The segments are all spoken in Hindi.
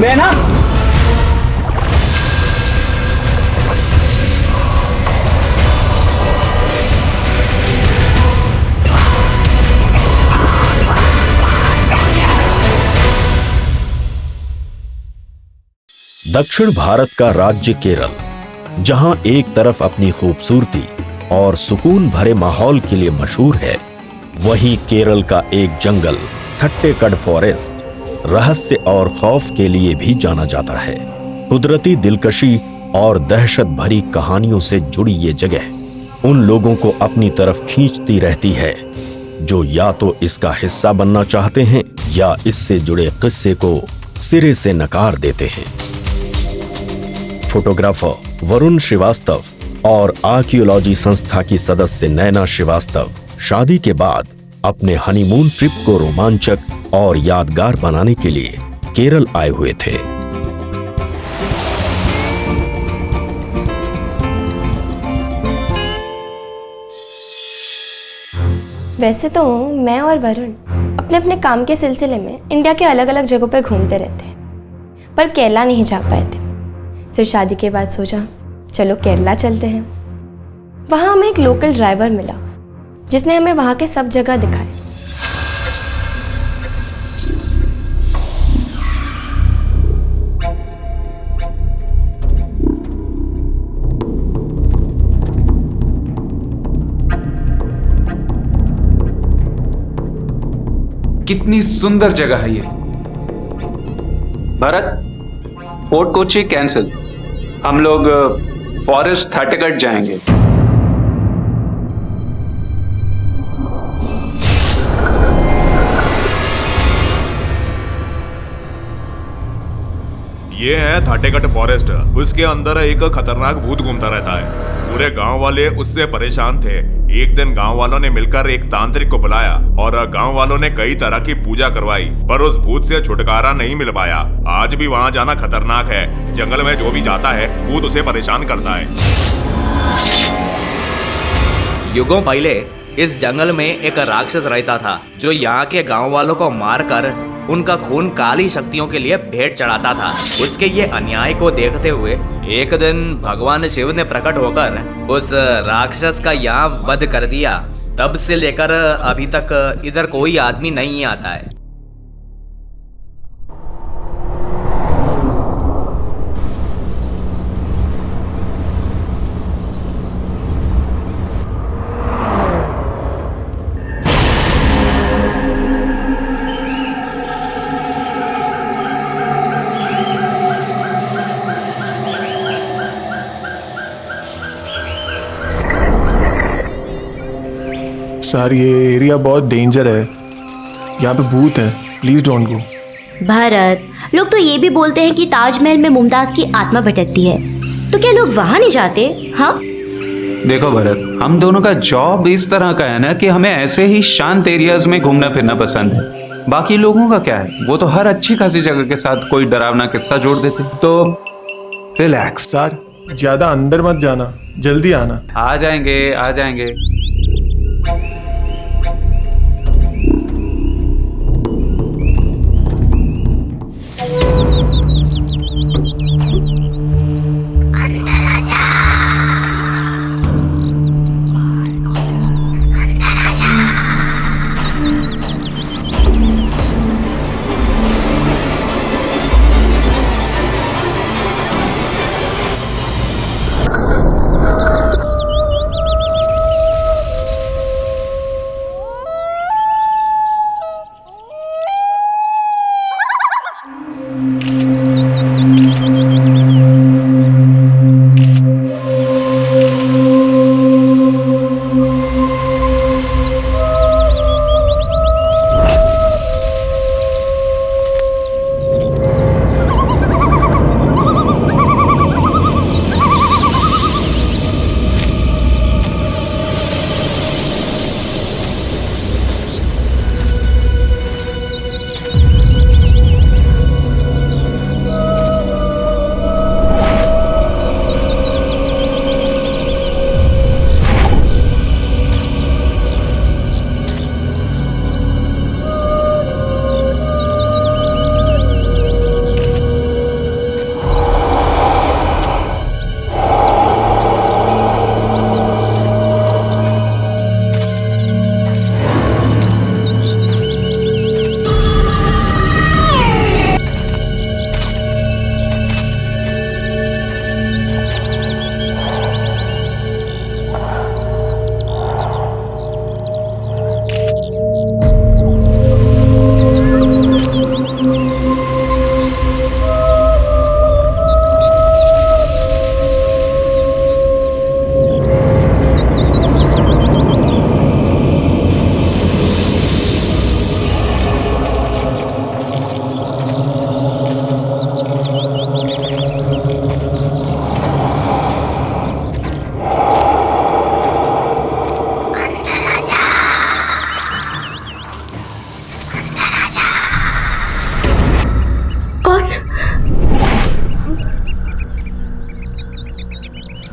मैं ना दक्षिण भारत का राज्य केरल, जहां एक तरफ अपनी खूबसूरती और सुकून भरे माहौल के लिए मशहूर है, वहीं केरल का एक जंगल थट्टेकड फॉरेस्ट रहस्य और खौफ के लिए भी जाना जाता है। कुदरती दिलकशी और दहशत भरी कहानियों से जुड़ी ये जगह उन लोगों को अपनी तरफ खींचती रहती है जो या तो इसका हिस्सा बनना चाहते हैं या इससे जुड़े किस्से को सिरे से नकार देते हैं। फोटोग्राफर वरुण श्रीवास्तव और आर्कियोलॉजी संस्था की सदस्य नैना श्रीवास्तव शादी के बाद अपने हनीमून ट्रिप को रोमांचक और यादगार बनाने के लिए केरल आए हुए थे। वैसे तो मैं और वरुण अपने अपने काम के सिलसिले में इंडिया के अलग अलग जगहों पर घूमते रहते हैं, पर केरला नहीं जा पाए थे। फिर शादी के बाद सोचा चलो केरला चलते हैं। वहाँ हमें एक लोकल ड्राइवर मिला जिसने हमें वहाँ के सब जगह दिखाए। कितनी सुंदर जगह है ये। भरत, फोर्ट कोची कैंसिल, हम लोग फॉरेस्ट थट्टेकड जाएंगे। ये है थट्टेकड फॉरेस्ट। उसके अंदर एक खतरनाक भूत घूमता रहता है। पूरे गांव वाले उससे परेशान थे। एक दिन गांव वालों ने मिलकर एक तांत्रिक को बुलाया और गांव वालों ने कई तरह की पूजा करवाई, पर उस भूत से छुटकारा नहीं मिल पाया। आज भी वहां जाना खतरनाक है। जंगल में जो भी जाता है भूत उसे परेशान करता है। युगों पहले इस जंगल में एक राक्षस रहता था जो यहाँ के गांव वालों को मारकर उनका खून काली शक्तियों के लिए भेंट चढ़ाता था। उसके ये अन्याय को देखते हुए एक दिन भगवान शिव ने प्रकट होकर उस राक्षस का यहाँ वध कर दिया। तब से लेकर अभी तक इधर कोई आदमी नहीं आता है। सर, ये एरिया बहुत डेंजर है। यहाँ पे भूत है, प्लीज डोंट गो। भारत, लोग तो ये भी बोलते हैं कि ताजमहल में मुमताज की आत्मा भटकती है, तो क्या लोग वहाँ नहीं जाते? हाँ देखो भरत, हम दोनों का जॉब इस तरह का है ना कि हमें ऐसे ही शांत एरियाज में घूमना फिरना पसंद है। बाकी लोगों का क्या है, वो तो हर अच्छी खासी जगह के साथ कोई डरावना किस्सा जोड़ देते। तो रिलैक्स। सर, ज्यादा अंदर मत जाना, जल्दी आना। आ जाएंगे आ जाएंगे।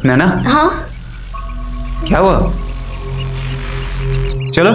नैना, हाँ क्या हुआ? चलो।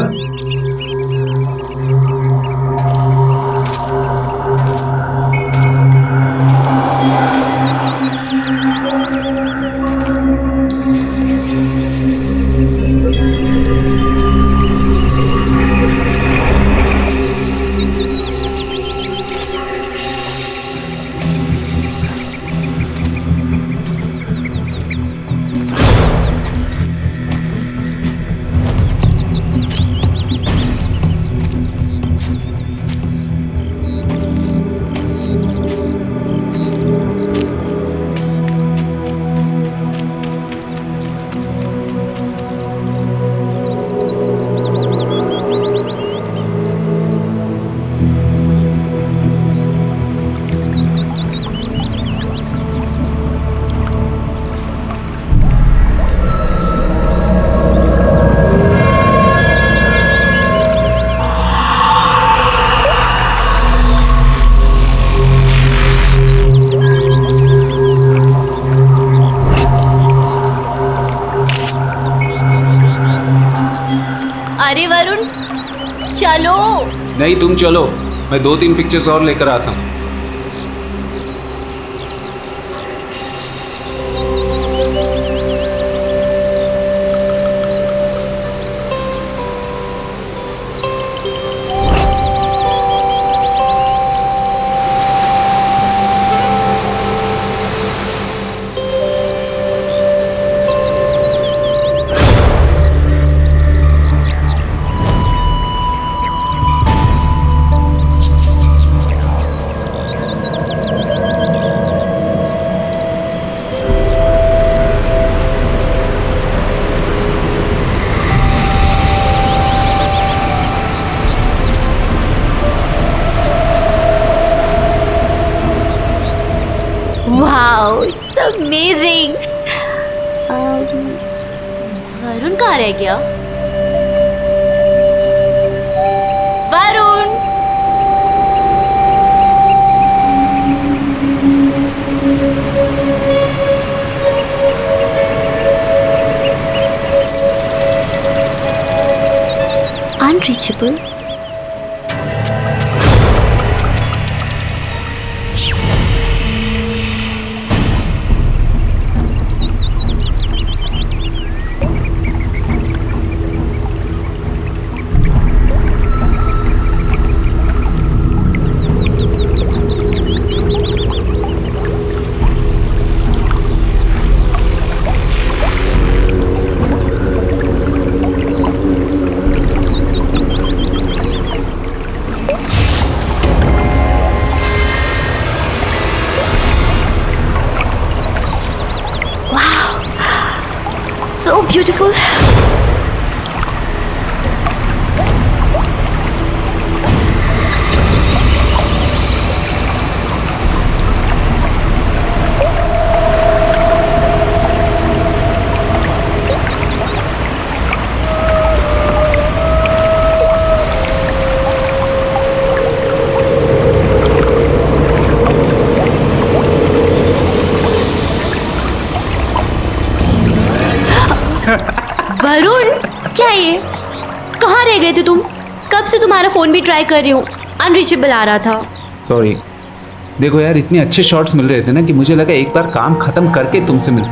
अरे वरुण चलो। नहीं, तुम चलो, मैं 2-3 पिक्चर्स और लेकर आता हूँ। Wow it's amazing. वरुण कहाँ रह गया? Varun unreachable. So beautiful. Varun क्या ये? कहाँ रह गए थे तुम? कब से तुम्हारा फोन भी ट्राई कर रही हूँ, अनरीचेबल आ रहा था। सॉरी। देखो यार, इतने अच्छे शॉट्स मिल रहे थे ना कि मुझे लगा एक बार काम खत्म करके तुमसे मिल।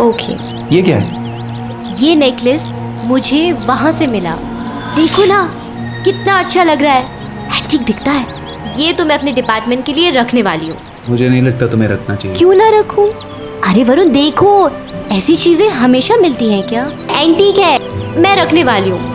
ओके। ये क्या है? ये नेकलेस मुझे वहाँ से मिला। देखो ना कितना अच्छा लग रहा है, एंटीक दिखता है। ये तो मैं अपने डिपार्टमेंट के लिए रखने वाली हूँ। मुझे नहीं लगता तुम्हें रखना चाहिए। क्यों ना रखूं? अरे वरुण देखो, ऐसी चीजें हमेशा मिलती हैं क्या? एंटीक है, मैं रखने वाली हूँ।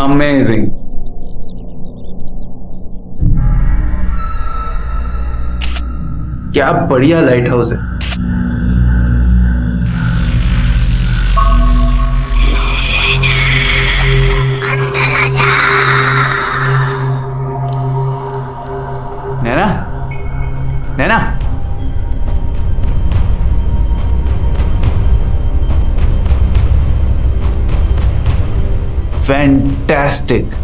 अमेजिंग। क्या बढ़िया लाइट हाउस है। नैना, नैना, फैंटास्टिक।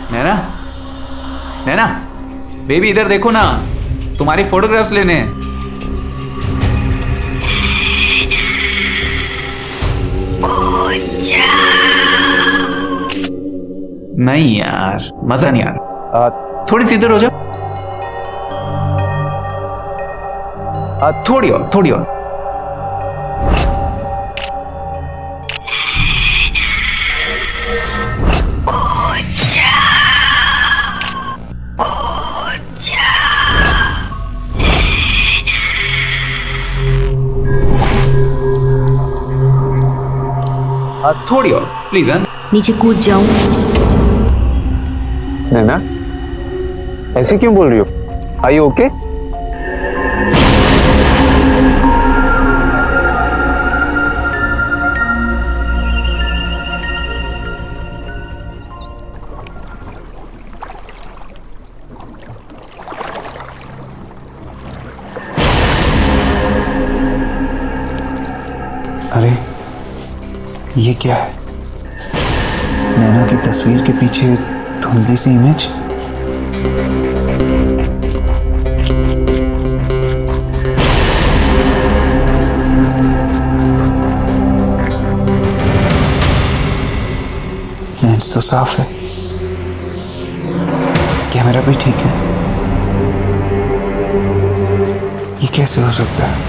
नैना, नैना, बेबी इधर देखो ना, तुम्हारी फोटोग्राफ्स लेने हैं। नहीं यार, मजा नहीं आ रहा। थोड़ी सी इधर हो जाओ। थोड़ी और, थोड़ी और। थोड़ी और प्लीज। नीचे कूद जाऊं? नैना, ऐसे क्यों बोल रही हो? Are you okay? अरे ये क्या है? नैना की तस्वीर के पीछे धुंधली सी इमेज। लेंस तो साफ है, कैमरा भी ठीक है। ये कैसे हो सकता है?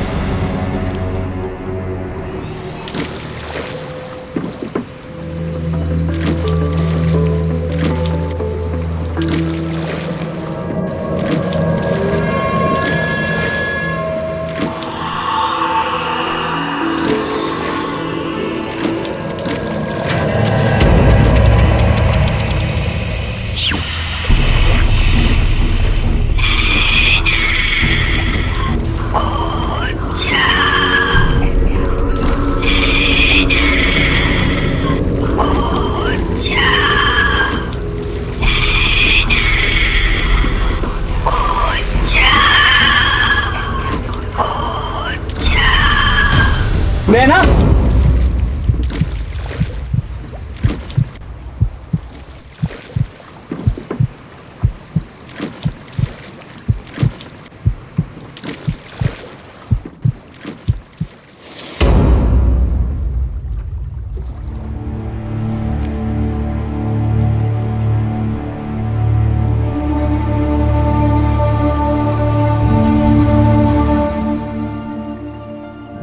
नैना,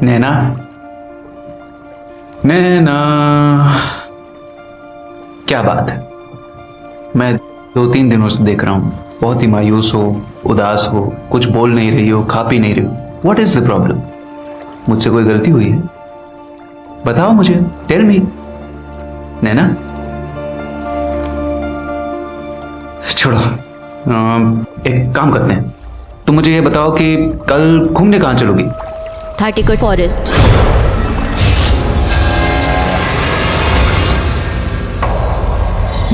नैना, नैना, क्या बात है? मैं 2-3 दिनों से देख रहा हूं, बहुत ही मायूस हो, उदास हो, कुछ बोल नहीं रही हो, खा पी नहीं रही हो। What is the problem? मुझसे कोई गलती हुई है? बताओ मुझे, टेल मी। नैना, छोड़ो, एक काम करते हैं, तुम मुझे ये बताओ कि कल घूमने कहाँ चलोगी? थार्टिकट फॉरेस्ट।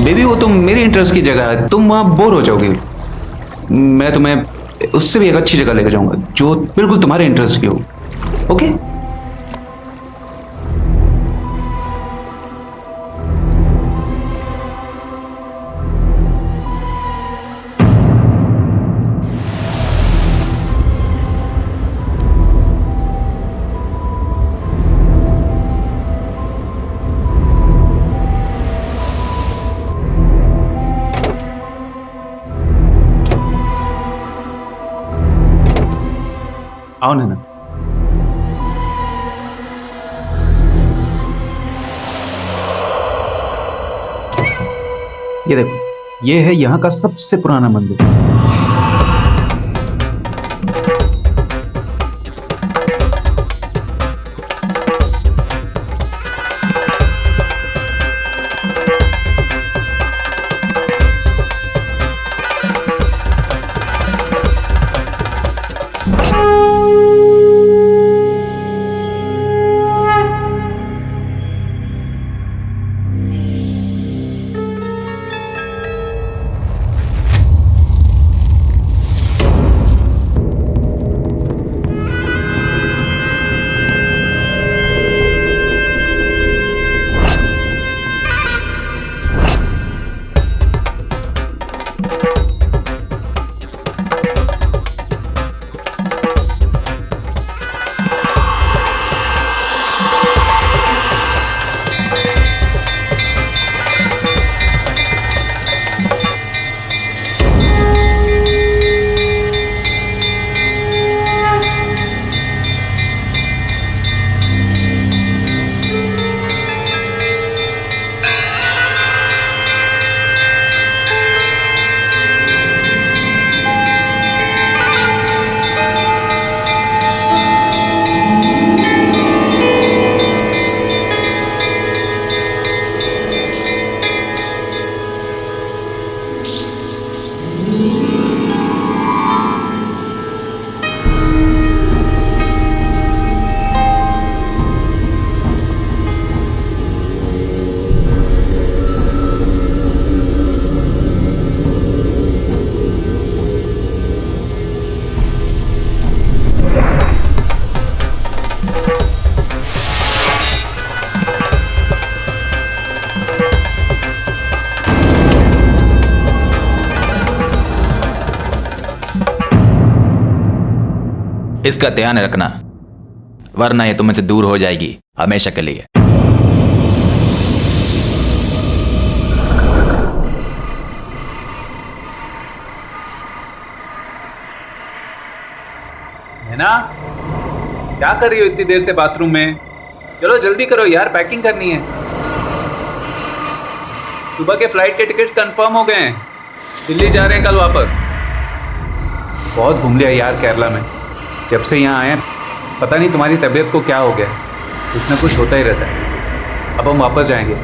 बेबी वो तो मेरे इंटरेस्ट की जगह है, तुम वहां बोर हो जाओगे। मैं तुम्हें उससे भी एक अच्छी जगह लेकर जाऊंगा जो बिल्कुल तुम्हारे इंटरेस्ट की हो। ओके? आओ नैना। ये देखो, ये है यहाँ का सबसे पुराना मंदिर। इसका ध्यान रखना, वरना ये तुमसे दूर हो जाएगी हमेशा के लिए। नैना, क्या कर रही हो इतनी देर से बाथरूम में? चलो जल्दी करो यार, पैकिंग करनी है। सुबह के फ्लाइट के टिकट्स कंफर्म हो गए हैं, दिल्ली जा रहे हैं कल वापस। बहुत घूम लिया यार केरला में, जब से यहाँ आए पता नहीं तुम्हारी तबीयत को क्या हो गया, कुछ ना कुछ होता ही रहता है। अब हम वापस जाएंगे,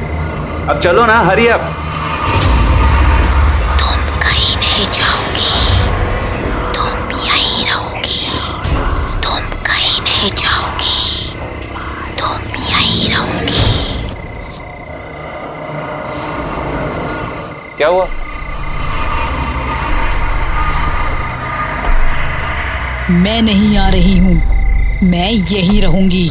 अब चलो ना, हरी अप। तुम कहीं नहीं जाओगी, तुम यहीं रहोगी। तुम कहीं नहीं जाओगी, तुम यहीं रहोगी। क्या हुआ? मैं नहीं आ रही हूँ, मैं यहीं रहूंगी।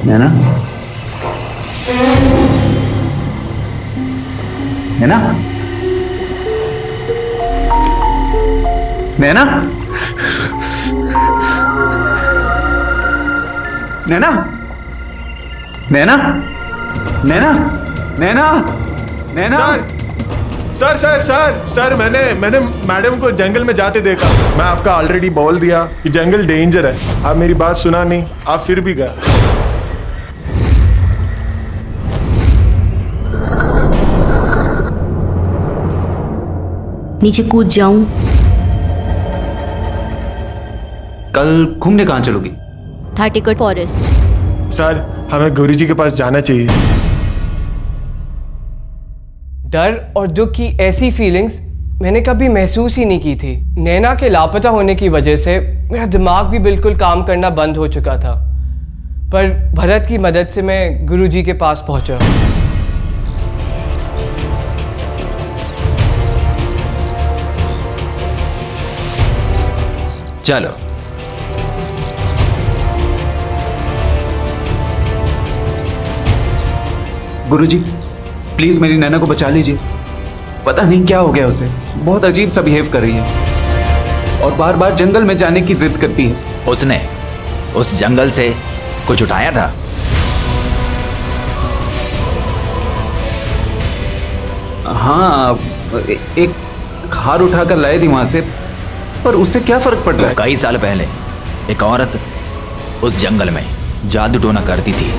नैना, नैना, नैना, नैना, नैना, नैना, नैना, नैना। सर सर सर सर मैंने मैडम को जंगल में जाते देखा। मैं आपका ऑलरेडी बोल दिया कि जंगल डेंजर है, आप मेरी बात सुना नहीं, आप फिर भी गए। नीचे कूद जाऊं कल घूमने कहाँ चलोगी? थाटीकोट फॉरेस्ट। सर हमें गुरुजी के पास जाना चाहिए। डर और दुख की ऐसी फीलिंग्स मैंने कभी महसूस ही नहीं की थी। नैना के लापता होने की वजह से मेरा दिमाग भी बिल्कुल काम करना बंद हो चुका था, पर भरत की मदद से मैं गुरुजी के पास पहुंचा। चलो। गुरुजी प्लीज मेरी नैना को बचा लीजिए। पता नहीं क्या हो गया उसे, बहुत अजीब सा बिहेव कर रही है और बार बार जंगल में जाने की जिद करती है। उसने उस जंगल से कुछ उठाया था? हाँ, एक हार उठाकर लाए थी वहां से, पर उससे क्या फर्क पड़ रहा है? कई साल पहले एक औरत उस जंगल में जादू टोना करती थी।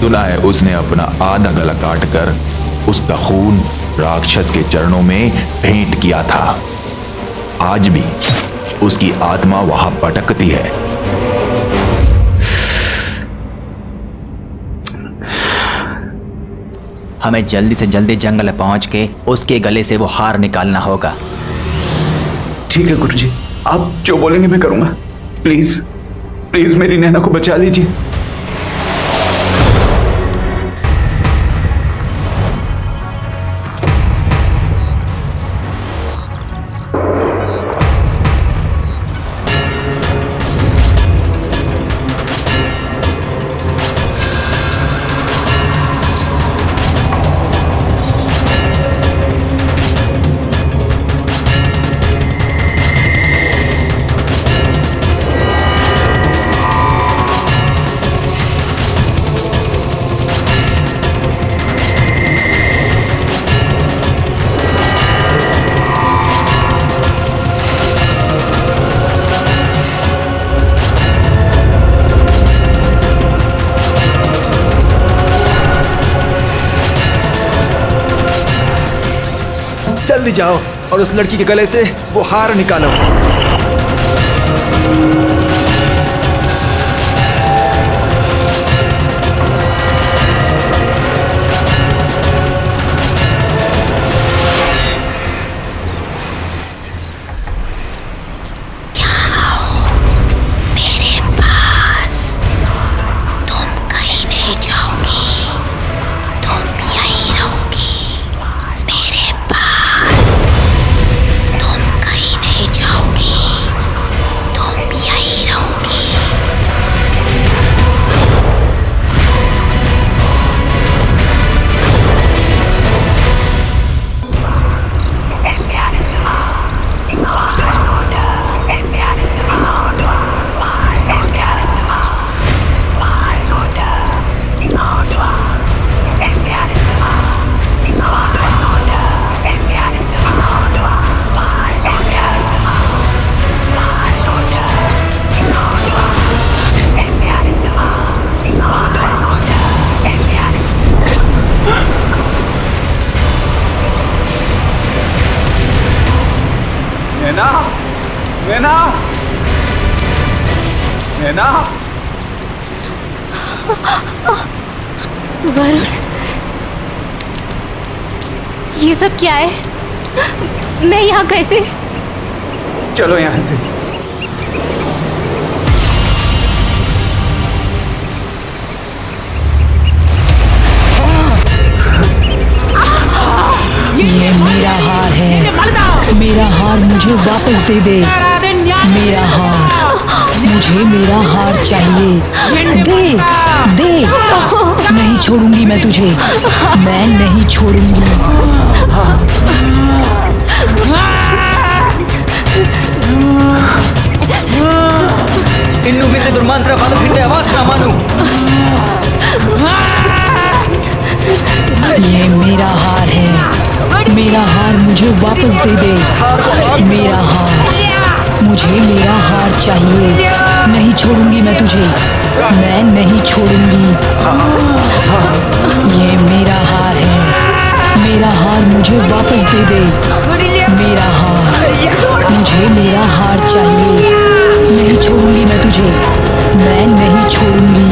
सुना है उसने अपना आधा गला काट कर उसका खून राक्षस के चरणों में भेंट किया था। आज भी उसकी आत्मा वहां भटकती है। हमें जल्दी से जल्दी जंगल पहुंच के उसके गले से वो हार निकालना होगा। ठीक है गुरुजी, आप जो बोलेंगे मैं करूंगा। प्लीज प्लीज मेरी नैना को बचा लीजिए। जल्दी जाओ और उस लड़की के गले से वो हार निकालो। नैना, नैना, वरुण, ये सब क्या है? मैं यहाँ कैसे? चलो यहाँ से। ये मेरा हार है, मेरा हार मुझे वापस दे दे। मेरा हार, मुझे मेरा हार चाहिए। दे दे, नहीं छोड़ूंगी मैं तुझे, मैं नहीं छोड़ूंगी। इन्नू बिल्ले दुर्मांत्र बात फिरते आवाज ना मानू। ये मेरा हार है, मेरा हार मुझे वापस दे दे। मेरा हार, मुझे मेरा हार चाहिए। नहीं छोड़ूंगी मैं तुझे, मैं नहीं छोड़ूंगी। ये मेरा हार मुझे वापस दे दे मेरा हार, मुझे मेरा हार चाहिए। नहीं छोड़ूंगी मैं तुझे, मैं नहीं छोड़ूंगी।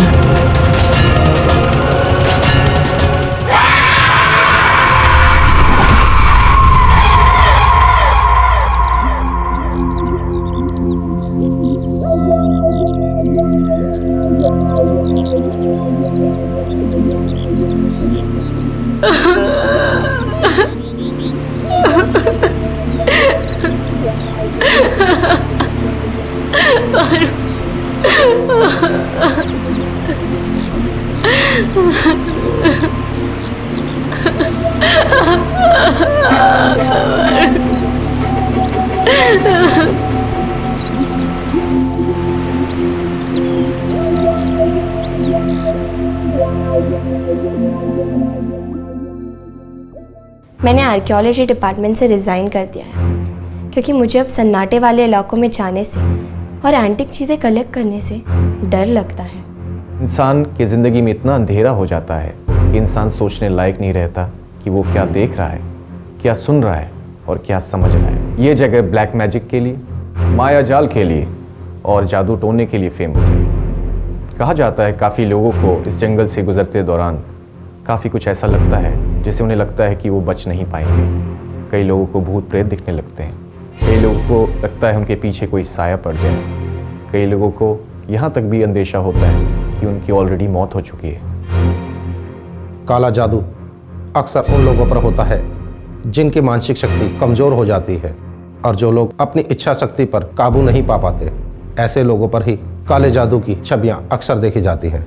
मैंने आर्कियोलॉजी डिपार्टमेंट से रिज़ाइन कर दिया है क्योंकि मुझे अब सन्नाटे वाले इलाकों में जाने से और एंटिक चीज़ें कलेक्ट करने से डर लगता है। इंसान की ज़िंदगी में इतना अंधेरा हो जाता है कि इंसान सोचने लायक नहीं रहता कि वो क्या देख रहा है, क्या सुन रहा है और क्या समझ रहा है। ये जगह ब्लैक मैजिक के लिए, माया जाल के लिए और जादू टोने के लिए फेमस है। कहा जाता है काफ़ी लोगों को इस जंगल से गुजरते दौरान काफ़ी कुछ ऐसा लगता है जिससे उन्हें लगता है कि वो बच नहीं पाएंगे। कई लोगों को भूत प्रेत दिखने लगते हैं, कई लोगों को लगता है उनके पीछे कोई साया पड़ गया है, कई लोगों को यहाँ तक भी अंदेशा होता है कि उनकी ऑलरेडी मौत हो चुकी है। काला जादू अक्सर उन लोगों पर होता है जिनकी मानसिक शक्ति कमज़ोर हो जाती है और जो लोग अपनी इच्छा शक्ति पर काबू नहीं पा पाते, ऐसे लोगों पर ही काले जादू की छवियाँ अक्सर देखी जाती हैं।